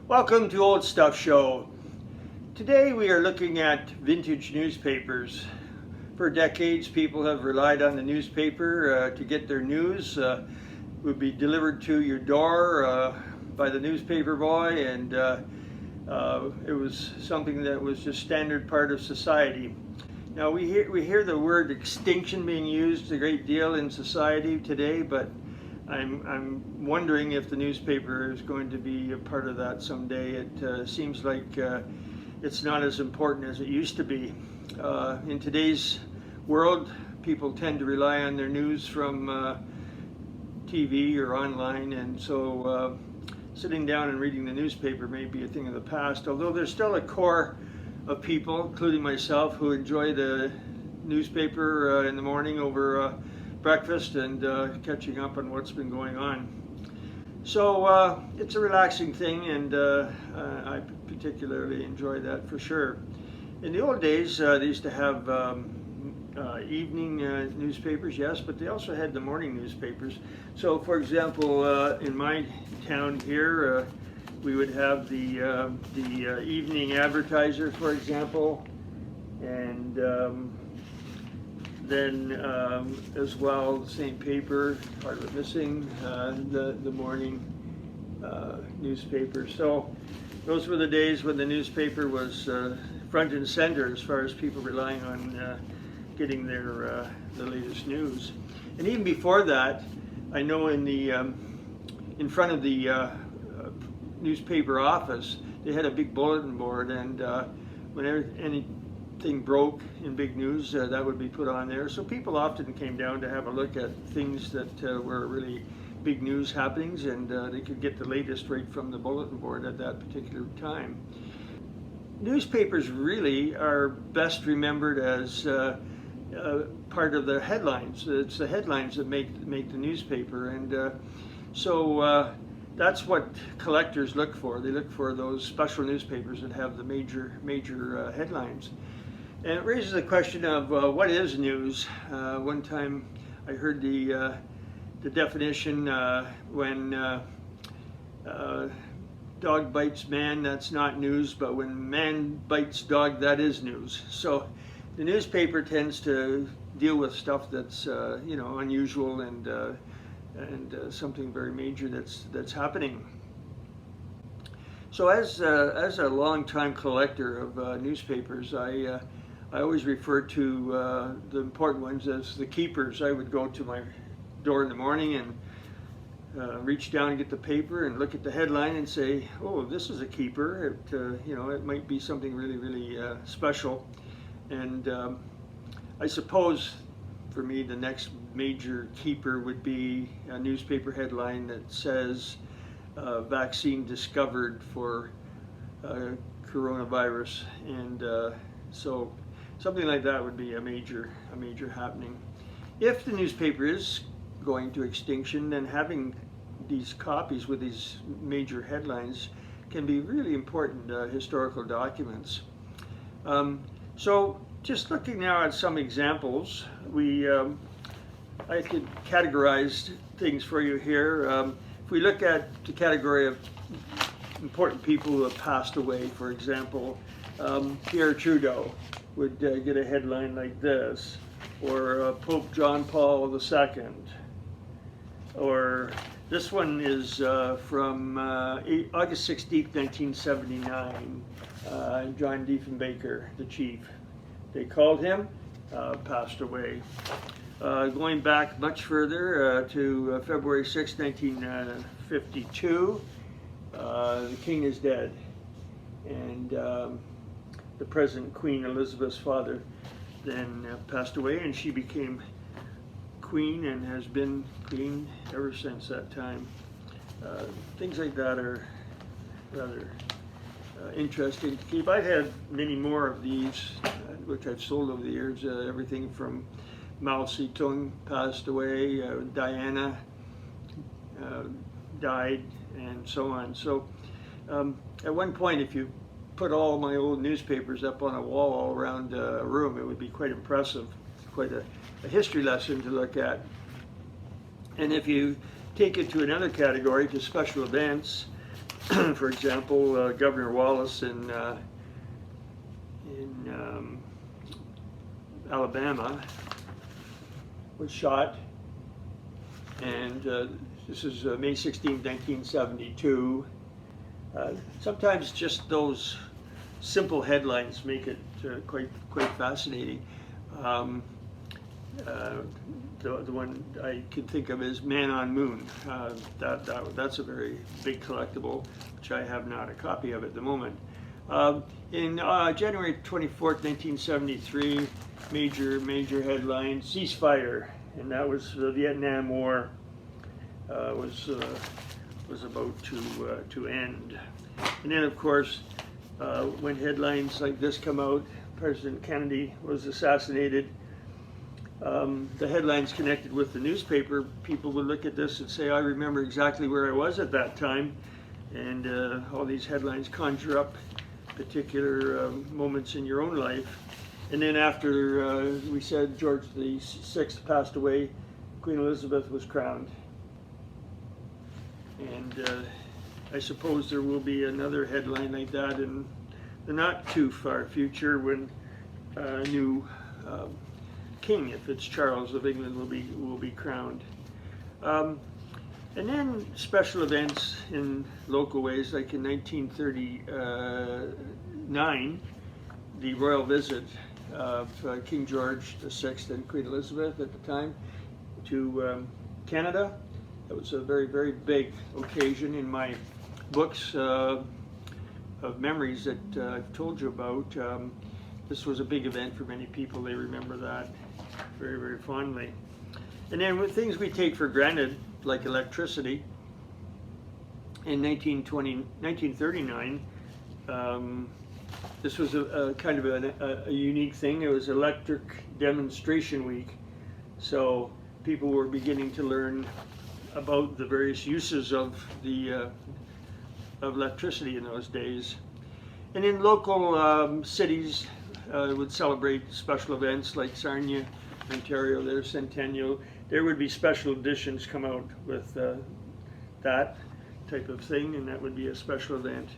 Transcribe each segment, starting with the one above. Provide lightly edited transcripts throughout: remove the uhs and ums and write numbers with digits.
Welcome to Old Stuff Show. Today we are looking at vintage newspapers. For decades, people have relied on the newspaper to get their news. It would be delivered to your door by the newspaper boy, and it was something that was just standard part of society. Now we hear the word extinction being used a great deal in society today, but I'm wondering if the newspaper is going to be a part of that someday. It seems like it's not as important as it used to be. In today's world, people tend to rely on their news from TV or online, and so sitting down and reading the newspaper may be a thing of the past, although there's still a core of people, including myself, who enjoy the newspaper in the morning over breakfast and catching up on what's been going on. So it's a relaxing thing, and I particularly enjoy that for sure. In the old days, they used to have evening newspapers, yes, but they also had the morning newspapers. So, for example, in my town here, we would have the Evening Advertiser, for example, and then as well, the same paper, part of it missing, the morning newspaper. So those were the days when the newspaper was front and center as far as people relying on getting their the latest news. And even before that, I know in front of the newspaper office, they had a big bulletin board, and whenever anything broke in big news, that would be put on there. So people often came down to have a look at things that were really big news happenings, and they could get the latest right from the bulletin board at that particular time. Newspapers really are best remembered as part of the headlines. It's the headlines that make the newspaper, and so that's what collectors look for. They look for those special newspapers that have the major headlines. And it raises the question of what is news. One time I heard the definition when dog bites man, that's not news, but when man bites dog, that is news. So the newspaper tends to deal with stuff that's unusual and something very major that's happening. So as a long-time collector of newspapers, I always refer to the important ones as the keepers. I would go to my door in the morning and reach down and get the paper and look at the headline and say, "Oh, this is a keeper." It might be something really special. And I suppose for me, the next major keeper would be a newspaper headline that says vaccine discovered for coronavirus, and so something like that would be a major happening. If the newspaper is going to extinction, then having these copies with these major headlines can be really important historical documents. So just looking now at some examples, I could categorize things for you here. If we look at the category of important people who have passed away, for example, Pierre Trudeau would get a headline like this, or Pope John Paul II, or this one is from August 16th, 1979, John Diefenbaker, the chief. They called him, passed away. Going back much further to February 6, 1952, the king is dead, and the present Queen Elizabeth's father then passed away, and she became queen and has been queen ever since that time. Things like that are rather interesting to keep. I've had many more of these, which I've sold over the years. Everything from Mao Zedong passed away, Diana died, and so on. So at one point, if you put all my old newspapers up on a wall all around a room, it would be quite impressive, quite a history lesson to look at. And if you take it to another category, to special events, For example, Governor Wallace in Alabama was shot, and this is May 16, 1972. Sometimes just those simple headlines make it quite fascinating. The one I can think of is Man on Moon. That's a very big collectible, which I have not a copy of at the moment. In January 24th, 1973, major headline: ceasefire, and that was the Vietnam War was about to end. And then, of course, when headlines like this come out, President Kennedy was assassinated. The headlines connected with the newspaper, people would look at this and say, I remember exactly where I was at that time. And all these headlines conjure up particular moments in your own life. And then after we said George VI passed away, Queen Elizabeth was crowned. And I suppose there will be another headline like that in the not too far future when a new king, if it's Charles of England, will be crowned. And then special events in local ways, like in 1939, the royal visit of King George VI and Queen Elizabeth at the time to Canada. That was a very big occasion. In my books of memories that I've told you about, this was a big event for many people. They remember that very fondly. And then with things we take for granted, like electricity, in 1939, this was a kind of a unique thing. It was Electric Demonstration Week, so people were beginning to learn about the various uses of the of electricity in those days. And in local cities would celebrate special events like Sarnia, Ontario, their centennial. There would be special editions come out with that type of thing, and that would be a special event.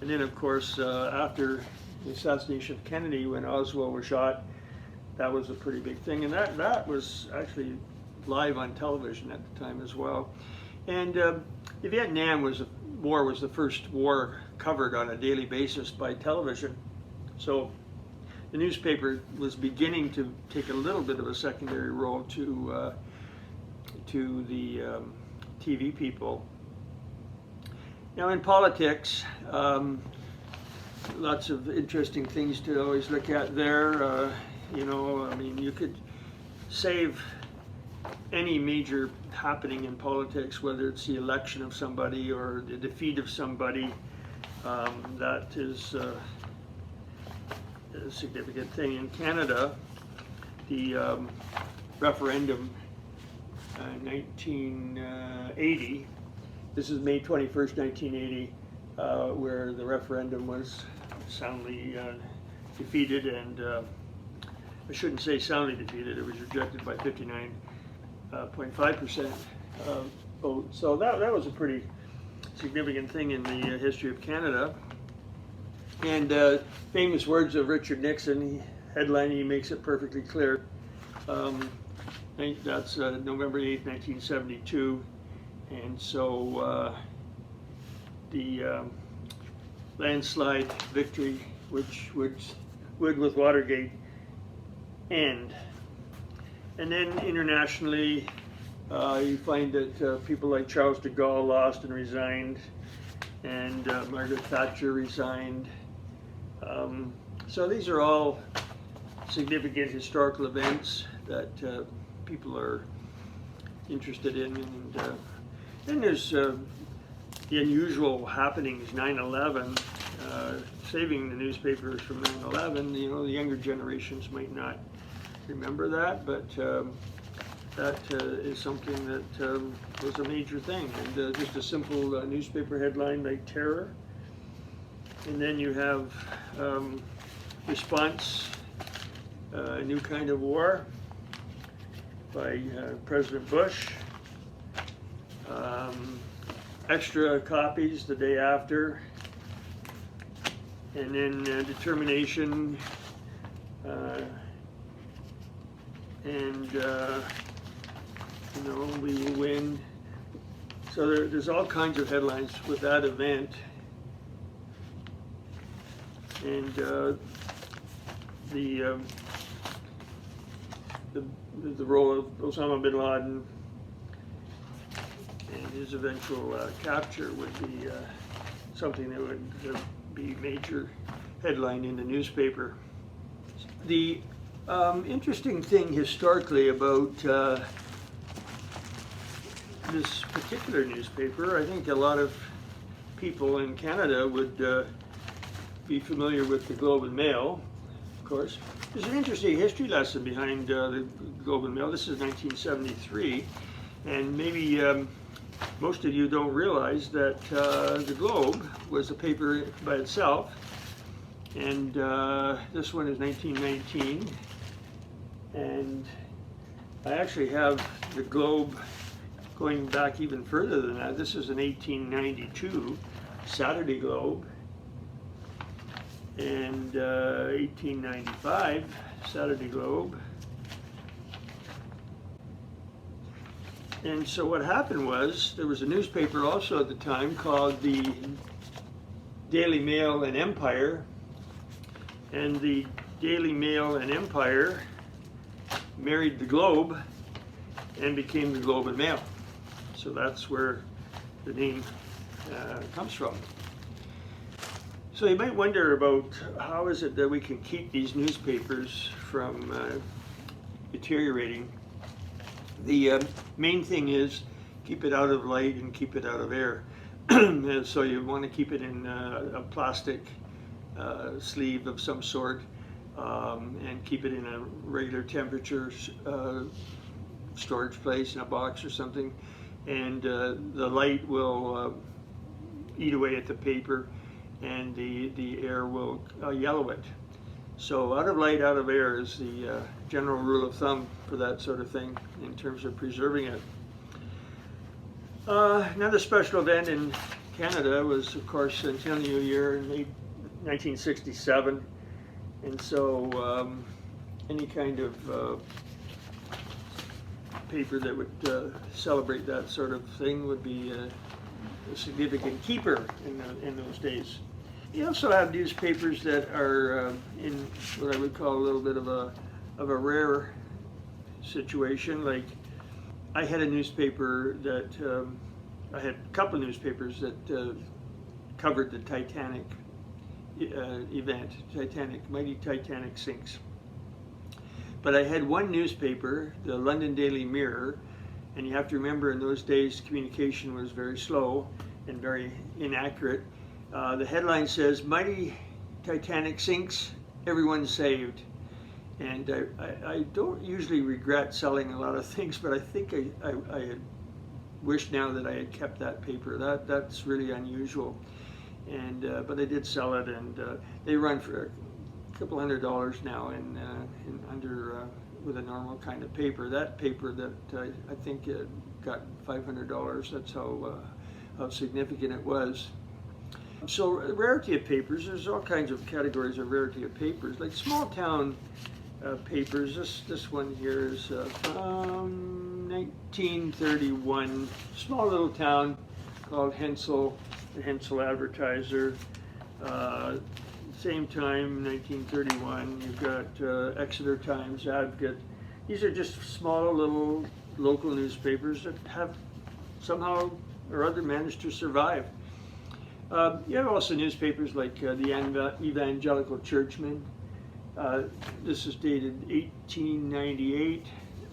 And then, of course, after the assassination of Kennedy, when Oswald was shot, that was a pretty big thing, and that was actually live on television at the time as well. And the Vietnam War was the first war covered on a daily basis by television, so the newspaper was beginning to take a little bit of a secondary role to the TV people. Now in politics, lots of interesting things to always look at there. You know, I mean, you could save any major happening in politics, whether it's the election of somebody or the defeat of somebody. That is a significant thing. In Canada, the referendum in 1980, this is May 21st, 1980, where the referendum was soundly defeated, and I shouldn't say soundly defeated, it was rejected by 59.5% vote. So that was a pretty significant thing in the history of Canada. And famous words of Richard Nixon, headline, he makes it perfectly clear. That's November 8th, 1972. And so the landslide victory, which would with Watergate end. And then internationally, you find that people like Charles de Gaulle lost and resigned, and Margaret Thatcher resigned. So these are all significant historical events that people are interested in. And then there's the unusual happenings, 9/11, saving the newspapers from 9/11. You know, the younger generations might not remember that, but that is something that was a major thing. And just a simple newspaper headline like terror. And then you have response, a new kind of war by President Bush. extra copies the day after, and then determination, and you know, we will win. So there's all kinds of headlines with that event, and the role of Osama bin Laden and his eventual capture would be something that would be major headline in the newspaper. The interesting thing historically about this particular newspaper, I think a lot of people in Canada would be familiar with the Globe and Mail, of course. There's an interesting history lesson behind the Globe and Mail. This is 1973, and maybe most of you don't realize that the Globe was a paper by itself, and this one is 1919, and I actually have the Globe going back even further than that. This is an 1892 Saturday Globe, and 1895 Saturday Globe. And so what happened was, there was a newspaper also at the time called the Daily Mail and Empire, and the Daily Mail and Empire married the Globe and became the Globe and Mail. So that's where the name comes from. So you might wonder about how is it that we can keep these newspapers from deteriorating. The main thing is keep it out of light and keep it out of air. And so you want to keep it in a plastic sleeve of some sort, and keep it in a regular temperature storage place, in a box or something, and the light will eat away at the paper, and the air will yellow it. So out of light, out of air is the general rule of thumb for that sort of thing in terms of preserving it. Another special event in Canada was, of course, Centennial Year in 1967, and so any kind of paper that would celebrate that sort of thing would be a significant keeper in those days. You also have newspapers that are in what I would call a little bit of a rare situation. Like, I had a newspaper that I had a couple of newspapers that covered the Titanic event. Mighty Titanic sinks. But I had one newspaper, the London Daily Mirror, and you have to remember in those days communication was very slow and very inaccurate. The headline says, "Mighty Titanic sinks, everyone saved." And I don't usually regret selling a lot of things, but I think I had wished now that I had kept that paper. That's really unusual. And but I did sell it, and they run for a couple $100 now in under with a normal kind of paper. That paper that I think got $500. That's how significant it was. So rarity of papers, there's all kinds of categories of rarity of papers, like small town papers. This one here is from 1931, small little town called Hensel, the Hensel Advertiser. Same time, 1931, you've got Exeter Times, Advocate. These are just small little local newspapers that have somehow or other managed to survive. You have also newspapers like the Evangelical Churchman. This is dated 1898,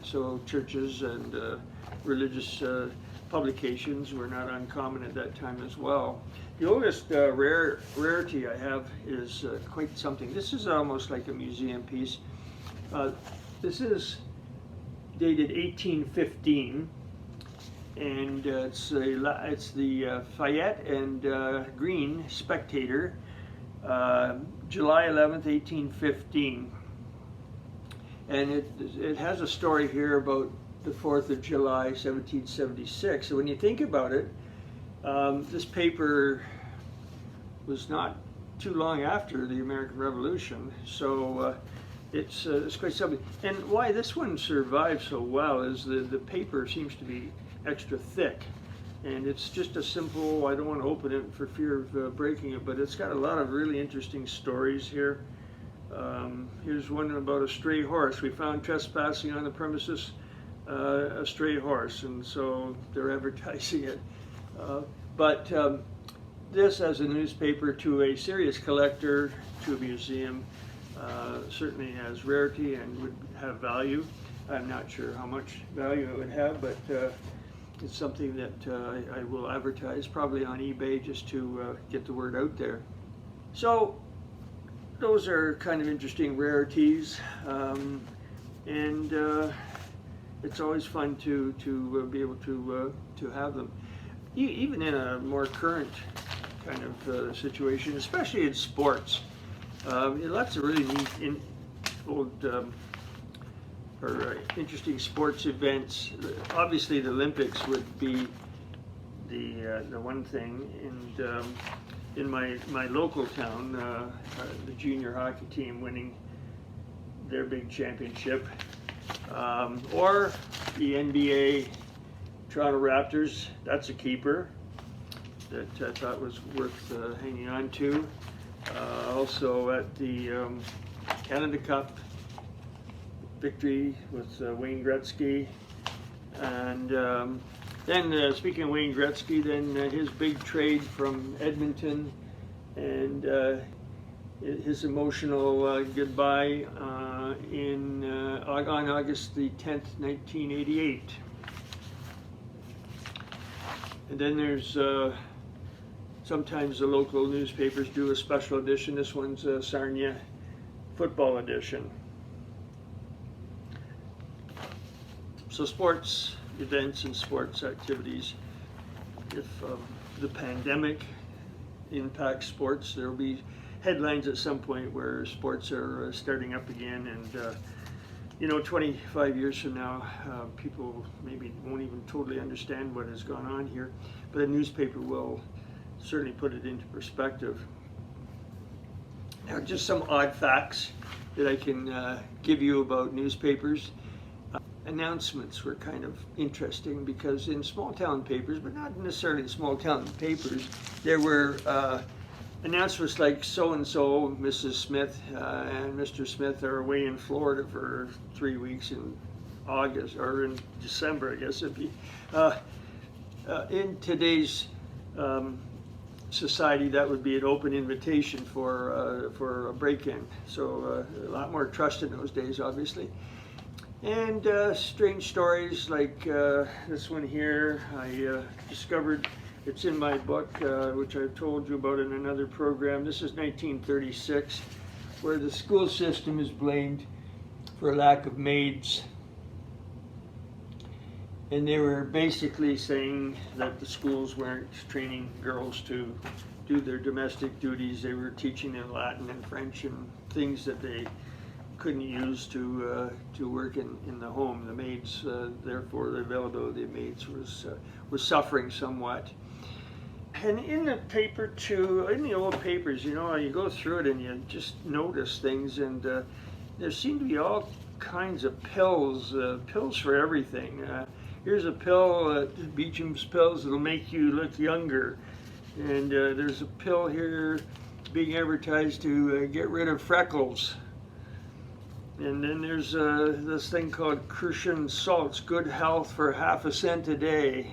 so churches and religious publications were not uncommon at that time as well. The oldest rarity I have is quite something. This is almost like a museum piece. This is dated 1815. And it's the Fayette and Green Spectator, July 11th, 1815. And it has a story here about the 4th of July, 1776. So when you think about it, This paper was not too long after the American Revolution, so it's quite something. And why this one survived so well is the paper seems to be extra thick. And it's just a simple, I don't want to open it for fear of breaking it, but it's got a lot of really interesting stories here. Here's one about a stray horse. We found trespassing on the premises a stray horse, and so they're advertising it. But this as a newspaper to a serious collector, to a museum, certainly has rarity and would have value. I'm not sure how much value it would have, but it's something that I will advertise probably on eBay just to get the word out there. So those are kind of interesting rarities, and it's always fun to be able to have them, even in a more current kind of situation, especially in sports. Lots of really neat interesting sports events. Obviously, the Olympics would be the one thing, and in my local town, the junior hockey team winning their big championship, or the NBA Toronto Raptors. That's a keeper that I thought was worth hanging on to. Also at the Canada Cup victory with Wayne Gretzky, and then speaking of Wayne Gretzky, then his big trade from Edmonton, and his emotional goodbye on August the 10th, 1988. And then there's sometimes the local newspapers do a special edition. This one's a Sarnia football edition. So sports events and sports activities. If the pandemic impacts sports, there will be headlines at some point where sports are starting up again, and 25 years from now, people maybe won't even totally understand what has gone on here, but a newspaper will certainly put it into perspective. Now, just some odd facts that I can give you about newspapers. Announcements were kind of interesting because in small town papers, but not necessarily in small town papers, there were announcements like so-and-so, Mrs. Smith and Mr. Smith are away in Florida for 3 weeks in August, or in December, I guess it'd be. In today's society, that would be an open invitation for a break-in. So a lot more trust in those days, obviously. And strange stories like this one here, I discovered. It's in my book, which I've told you about in another program. This is 1936, where the school system is blamed for lack of maids. And they were basically saying that the schools weren't training girls to do their domestic duties. They were teaching them Latin and French and things that they couldn't use to work in the home. The maids, therefore, the availability of maids was suffering somewhat. And in the paper too, in the old papers, you go through it and you just notice things, and there seem to be all kinds of pills for everything. Here's a pill, Beecham's pills, that'll make you look younger. And there's a pill here being advertised to get rid of freckles. And then there's this thing called Crucian Salts, good health for ½ cent a day.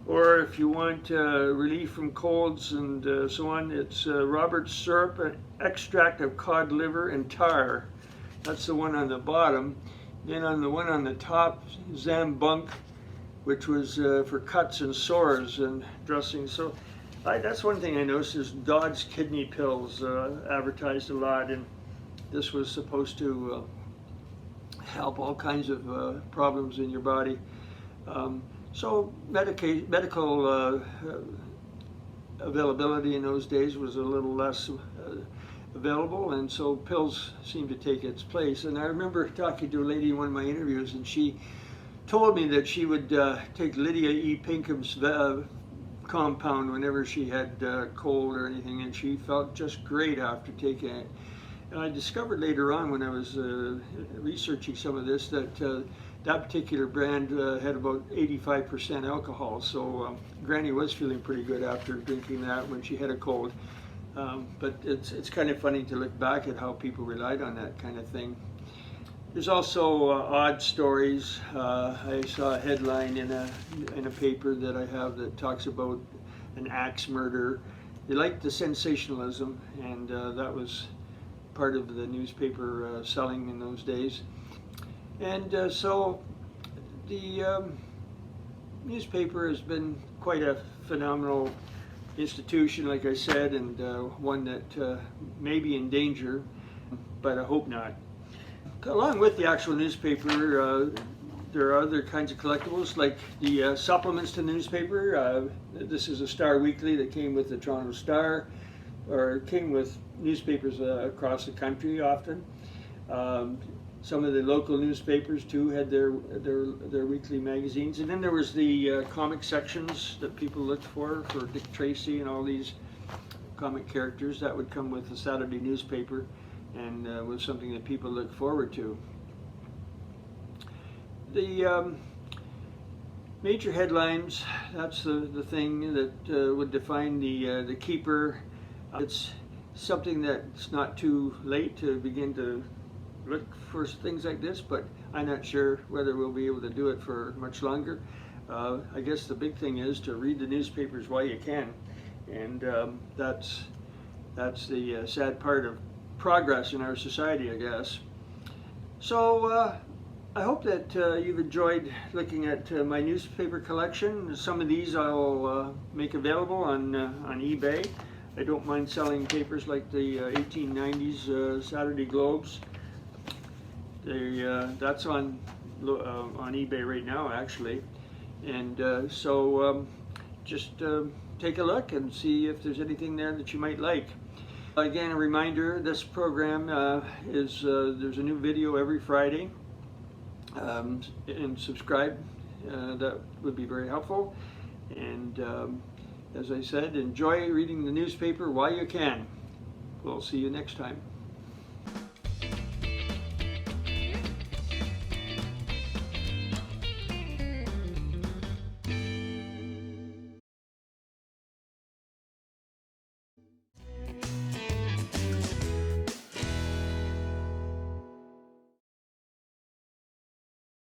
Or if you want relief from colds and so on, it's Robert's syrup, an extract of cod liver and tar. That's the one on the bottom. Then on the one on the top, Zambunk, which was for cuts and sores and dressing. So that's one thing I noticed is Dodd's kidney pills advertised a lot, and this was supposed to help all kinds of problems in your body. So medical availability in those days was a little less available, and so pills seemed to take its place. And I remember talking to a lady in one of my interviews, and she told me that she would take Lydia E. Pinkham's compound whenever she had cold or anything, and she felt just great after taking it. And I discovered later on when I was researching some of this that that particular brand had about 85% alcohol, so Granny was feeling pretty good after drinking that when she had a cold. But it's kind of funny to look back at how people relied on that kind of thing. There's also odd stories. I saw a headline in a paper that I have that talks about an axe murder. They liked the sensationalism, and that was part of the newspaper selling in those days. And so the newspaper has been quite a phenomenal institution, like I said, and one that may be in danger, but I hope not. Along with the actual newspaper, there are other kinds of collectibles, like the supplements to the newspaper. This is a Star Weekly that came with the Toronto Star, or came with newspapers across the country often. Some of the local newspapers too had their weekly magazines, and then there was the comic sections that people looked for Dick Tracy and all these comic characters. That would come with the Saturday newspaper, and was something that people looked forward to. The major headlines, that's the thing that would define the keeper. It's something that's not too late to begin to look for things like this, but I'm not sure whether we'll be able to do it for much longer. I guess the big thing is to read the newspapers while you can, and that's the sad part of progress in our society, I guess. So I hope that you've enjoyed looking at my newspaper collection. Some of these I'll make available on eBay. I don't mind selling papers like the 1890s Saturday Globes. That's on eBay right now, actually, and so just take a look and see if there's anything there that you might like. Again, a reminder: this program there's a new video every Friday, and subscribe. That would be very helpful. And as I said, enjoy reading the newspaper while you can. We'll see you next time.